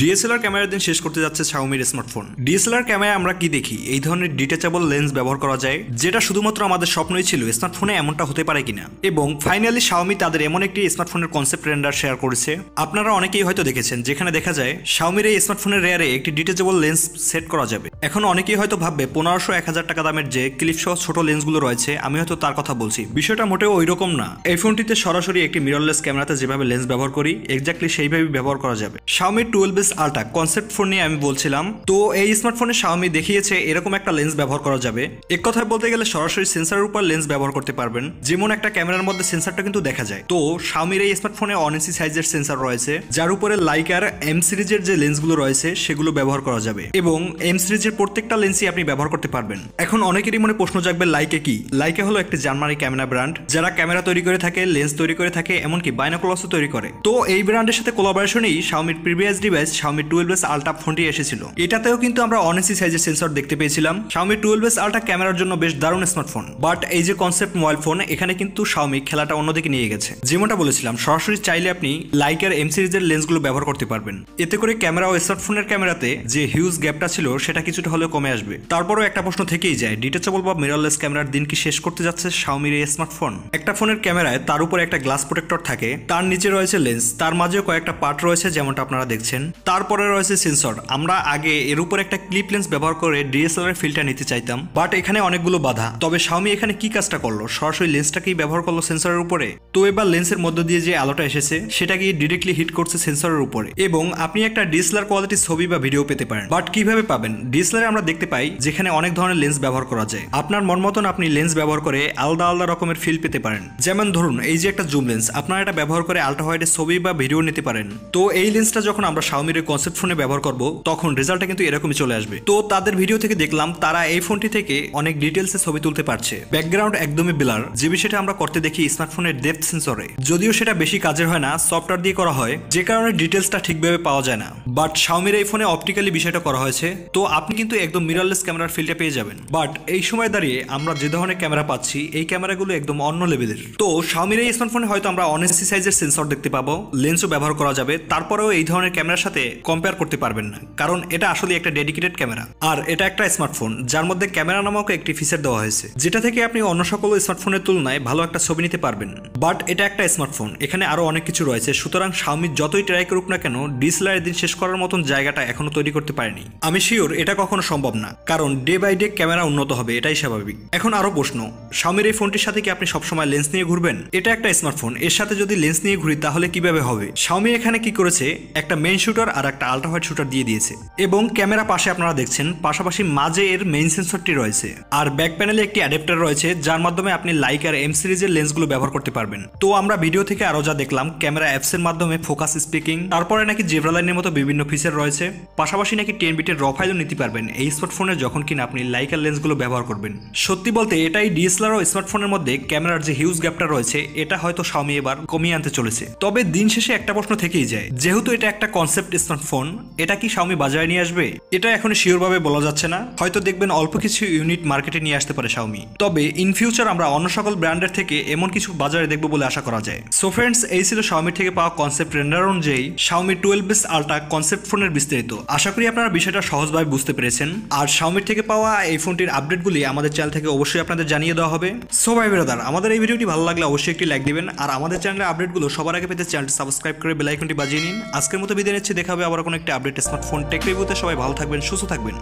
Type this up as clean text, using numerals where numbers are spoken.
DSLR ক্যামেরার দিন শেষ করতে যাচ্ছে Xiaomiর স্মার্টফোন। ডিএসএলআর ক্যামেরায় আমরা কি দেখি? এই ধরনের ডিটাচেবল লেন্স ব্যবহার করা যায়, যেটা শুধুমাত্র আমাদের স্বপ্নই ছিল স্মার্টফোনে এমনটা হতে পারে কিনা। এবং ফাইনালি Xiaomi তাদের এমন একটি স্মার্টফোনের কনসেপ্ট রেন্ডার শেয়ার করেছে। আপনারা অনেকেই হয়তো দেখেছেন, যেখানে দেখা যায় Xiaomiর এই স্মার্টফোনের রেয়ারে একটি ডিটাচেবল লেন্স সেট করা যাবে। এখন অনেকেই হয়তো ভাববে 1500-1000 টাকা দামের যে ক্লিপ সহ ছোট লেন্সগুলো রয়েছে, আমি হয়তো তার কথা বলছি। বিষয়টা মোটেও ওই রকম না। এই ফোনটিতে সরাসরি একটি মিররলেস ক্যামেরাতে যেভাবে লেন্স ব্যবহার করি, এক্স্যাক্টলি সেইভাবেই ব্যবহার করা যাবে। Xiaomi 12S Ulta concept phone নিয়ে আমি বলছিলাম। তো এই স্মার্টফোনে Xiaomi দেখিয়েছে এরকম একটা লেন্স ব্যবহার করা যাবে। এক কথায় বলতে গেলে সরাসরি সেন্সরের উপর লেন্স ব্যবহার করতে পারবেন, যেমন একটা ক্যামেরার মধ্যে সেন্সরটা কিন্তু দেখা যায়। তো Xiaomiর এই স্মার্টফোনে 1 ইঞ্চি সাইজের সেন্সর রয়েছে, যার উপরে লাইক আর এম সিরিজের যে লেন্সগুলো রয়েছে সেগুলো ব্যবহার করা যাবে, এবং এম সিরিজের প্রত্যেকটা লেন্সই আপনি ব্যবহার করতে পারবেন। এখন অনেকেরই মনে প্রশ্ন জাগবে, লাইকে কি? লাইকে হলো একটি জার্মানি ক্যামেরা ব্র্যান্ড, যারা ক্যামেরা তৈরি করে থাকে, লেন্স তৈরি করে থাকে, এমনকি বাইনোকুলারসও তৈরি করে। তো এই ব্র্যান্ডের সাথে কোলাবোরেশনেই Xiaomiর previous device Xiaomi 12S Ulta ফোনটি এসেছিল। এটাতেও কিন্তু আমরা 1 ইঞ্চি সাইজের সেন্সর দেখতে পেয়েছিলাম। Xiaomi 12S Ulta ক্যামেরার জন্য বেশ দারুণ স্মার্টফোন, বাট এই যে কনসেপ্ট মোবাইল ফোন, এখানে কিন্তু Xiaomi খেলাটা অন্যদিকে নিয়ে গেছে। যেমনটা বলেছিলাম, সরাসরি চাইলে আপনি লাইক আর এম সিরিজের লেন্সগুলো ব্যবহার করতে পারবেন। এতে করে ক্যামেরা ও স্মার্টফোনের ক্যামেরাতে যে হিউজ গ্যাপটা ছিল সেটা কিছুটা হলেও কমে আসবে। তারপরও একটা প্রশ্ন থেকেই যায়, ডিটাচেবল বা মিররলেস ক্যামেরার দিন কি শেষ করতে যাচ্ছে Xiaomiর এই স্মার্টফোন? একটা ফোনের ক্যামেরায় তার উপরে একটা গ্লাস প্রোটেক্টর থাকে, তার নিচে রয়েছে লেন্স, তার মাঝেও কয়েকটা পার্ট রয়েছে যেমনটা আপনারা দেখছেন। তারপরে রয়েছে সেন্সর। আমরা আগে এর উপর একটা ক্লিপ লেন্স ব্যবহার করে ডিএসএলআর ফিল্টার নিতে চাইতাম, বাট এখানে অনেকগুলো বাধা। তবে Xiaomi এখানে কি কাজটা করলো? সরাসরি লেন্সটাকেই ব্যবহার করলো সেন্সরের উপরে। তো এবার লেন্সের মধ্য দিয়ে যে আলোটা এসেছে সেটা গিয়ে ডিরেক্টলি হিট করছে সেন্সরের উপরে, এবং আপনি একটা ডিএসএলআর কোয়ালিটির ছবি বা ভিডিও পেতে পারেন। বাট কিভাবে পাবেন? ডিএসএলআর আমরা দেখতে পাই যেখানে অনেক ধরনের লেন্স ব্যবহার করা যায়। আপনার মন মতন আপনি লেন্স ব্যবহার করে আলাদা আলাদা রকমের ফিল পেতে পারেন। যেমন ধরুন, এই যে একটা জুম লেন্স, আপনারা এটা ব্যবহার করে আল্ট্রা হোয়াইটের ছবি বা ভিডিও নিতে পারেন। তো এই লেন্সটা যখন আমরা Xiaomiর কনসেপ্ট ফোনে ব্যবহার করব, তখন রেজাল্টটা কিন্তু এরকমই চলে আসবে। তো তাদের ভিডিও থেকে দেখলাম তারা এই ফোনটি থেকে অনেক ডিটেলসে ছবি তুলতে পারছে। ব্যাকগ্রাউন্ড একদমই ব্লার, যে বিষয়টা আমরা করতে দেখি স্মার্টফোনের ডেপথ সেন্সরে। যদিও সেটা বেশি কাজের হয় না, সফটওয়্যার দিয়ে করা হয়, যে কারণে ডিটেলসটা ঠিকভাবে পাওয়া যায় না। বাট Xiaomiর এই ফোনে অপটিক্যালি বিষয়টা করা হয়েছে, তো আপনি কিন্তু একদম মিররলেস ক্যামেরার ফিলটা পেয়ে যাবেন। বাট এই সময় দাঁড়িয়ে আমরা যে ধরনের ক্যামেরা পাচ্ছি, এই ক্যামেরাগুলো একদম অন্য লেভেলের। তো Xiaomiর এই স্মার্টফোনে হয়তো আমরা 1 ইঞ্চি সাইজের সেন্সর দেখতে পাবো, লেন্সও ব্যবহার করা যাবে, তারপরেও এই ধরনের ক্যামেরার সাথে কম্পেয়ার করতে পারবেন না, কারণ এটা আসলে একটা ডেডিকেটেড ক্যামেরা। আর এটা একটা স্মার্টফোন যার মধ্যে ক্যামেরা নামক একটি ফিচার দেওয়া হয়েছে, যেটা থেকে আপনি অন্য সকল স্মার্টফোনের তুলনায় ভালো একটা ছবি নিতে পারবেন। বাট এটা একটা স্মার্টফোন, এখানে আরো অনেক কিছু রয়েছে। সুতরাং Xiaomi যতই ট্রাই করুক না কেন, ডিএসএলআর দিন শেষ করার মতন জায়গাটা এখনো তৈরি করতে পারেনি। আমি শিওর এটা কখনো সম্ভব না, কারণ ডে বাই ডে ক্যামেরা উন্নত হবে, এটাই স্বাভাবিক। এখন আরো প্রশ্ন, Xiaomiর এই ফোনটির সাথে কি আপনি সবসময় লেন্স নিয়ে ঘুরবেন? এটা একটা স্মার্টফোন, এর সাথে যদি লেন্স নিয়ে ঘুরি তাহলে কিভাবে হবে? Xiaomi এখানে কি করেছে, একটা মেইন শুটার আর একটা আল্ট্রা হোয়াইট শুটার দিয়ে দিয়েছে, এবং ক্যামেরা পাশে আপনারা দেখছেন পাশাপাশি মাঝে এর মেইন সেন্সরটি রয়েছে, আর ব্যাক প্যানেলে একটি অ্যাডাপ্টার রয়েছে, যার মাধ্যমে আপনি লাইক আর এম সিরিজের লেন্সগুলো ব্যবহার করতে পারবেন। তো আমরা ভিডিও থেকে আরো যা দেখলাম, ক্যামেরা অ্যাপস এর মাধ্যমে ফোকাস, স্পিকিং, তারপরে নাকি জেব্রা লাইনের মতো বিভিন্ন ফিচার রয়েছে, পাশাপাশি নাকি 10 বিটের র ফাইলও নিতে পারবেন এই স্মার্টফোনে যখন কিনা আপনি লাইক আর লেন্সগুলো ব্যবহার করবেন। সত্যি বলতে এটাই ডিএসএলআর ও স্মার্টফোনের মধ্যে ক্যামেরার যে হিউজ গ্যাপটা রয়েছে, এটা হয়তো Xiaomi এবার কমিয়ে আনতে চলেছে। তবে দিন শেষে একটা প্রশ্ন থেকেই যায়, যেহেতু এটা একটা কনসেপ্ট স্মার্টফোন, এটা কি Xiaomi বাজারে নিয়ে আসবে? এটা এখন শিওর ভাবে বলা যাচ্ছে না, হয়তো দেখবেন অল্প কিছু ইউনিট মার্কেটে নিয়ে আসতে পারে Xiaomi। তবে ইন ফিউচার আমরা অন্য সকল ব্র্যান্ডের থেকে এমন কিছু বাজারে দেখবো বলে আশা করা যায়। সো ফ্রেন্ডস, এই ছিল Xiaomi থেকে পাওয়া কনসেপ্ট রেন্ডার অনুযায়ী Xiaomi 12S Ulta কনসেপ্ট ফোনের বিস্তারিত। আশা করি আপনারা বিষয়টা সহজভাবে বুঝতে পেরেছেন। আর Xiaomi থেকে পাওয়া এই ফোনটির আপডেটগুলি আমাদের চ্যানেল থেকে অবশ্যই আপনাদের জানিয়ে দেওয়া হবে। সো ভাই ব্রাদার, আমাদের এই ভিডিওটি ভালো লাগলে অবশ্যই একটি লাইক দিবেন, আর আমাদের চ্যানেলের আপডেটগুলো সবার আগে পেতে চ্যানেলটি সাবস্ক্রাইব করে বেল আইকনটি বাজিয়ে নিন। আজকের মতো বিদায় নিচ্ছি, দেখা হবে আবার কোনো একটা আপডেট স্মার্টফোন টেক রিভিউতে। সবাই ভালো থাকবেন, সুস্থ থাকবেন।